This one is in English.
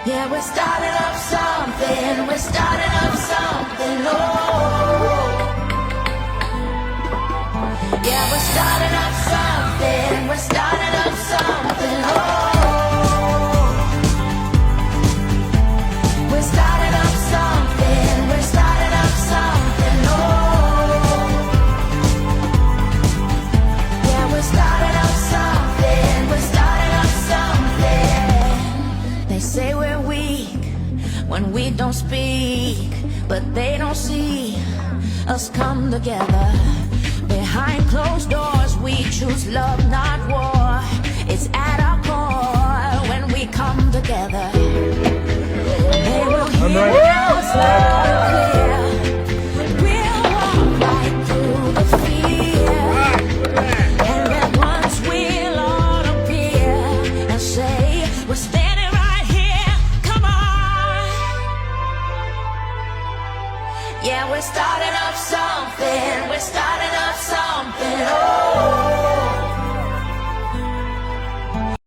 Yeah, we're starting up something, we're starting up something, oh. Yeah, we're starting up something, we're starting up something, oh. We're starting up something, we're starting up something, oh. Yeah, we're starting up something, we're starting up something. They say we're weak when we don't speak, but they don't see us come together. Behind closed doors we choose love, not war. It's at our core when we come together. They will hear us loud and clear. We'll walk right through the fear, and then once we'll all appear and say we're standing right here. Come on. Yeah, we're starting up something.